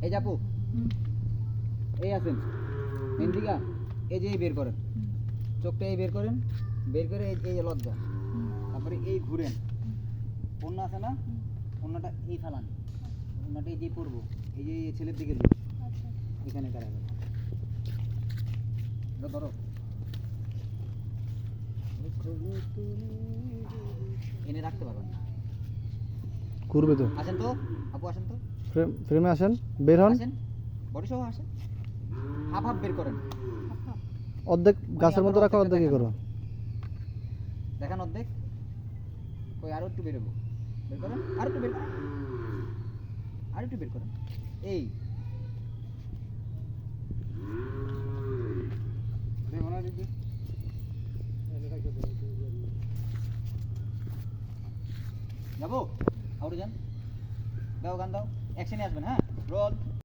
এই যাপু এই আছেন মেন্দিকা এই যে বের করেন চোখটা এই বের করেন বের করে এই লজ্জা তারপরে এই ঘুরেন অন্য আছে না অন্যটা এই ফালান অন্যটা এই যে পড়বো এই যে ছেলের দিকে দিন এখানে দাঁড়াবে ধরো এনে রাখতে পারবেন না করবে তো আসেন তো আপু আসেন তো ফ্রেমে আসেন বের হন আসেন বডি সহ আসেন হাফ হাফ বের করেন অর্ধেক গাছের মধ্যে রাখো অর্ধেক করো দেখান অর্ধেক কই আরো একটু বেরোবো বের করেন আর একটু বের করেন আর একটু বের করেন এই যাবো আউটে যান দাও গান দাও অ্যাকশনে আসবেন হ্যাঁ রোল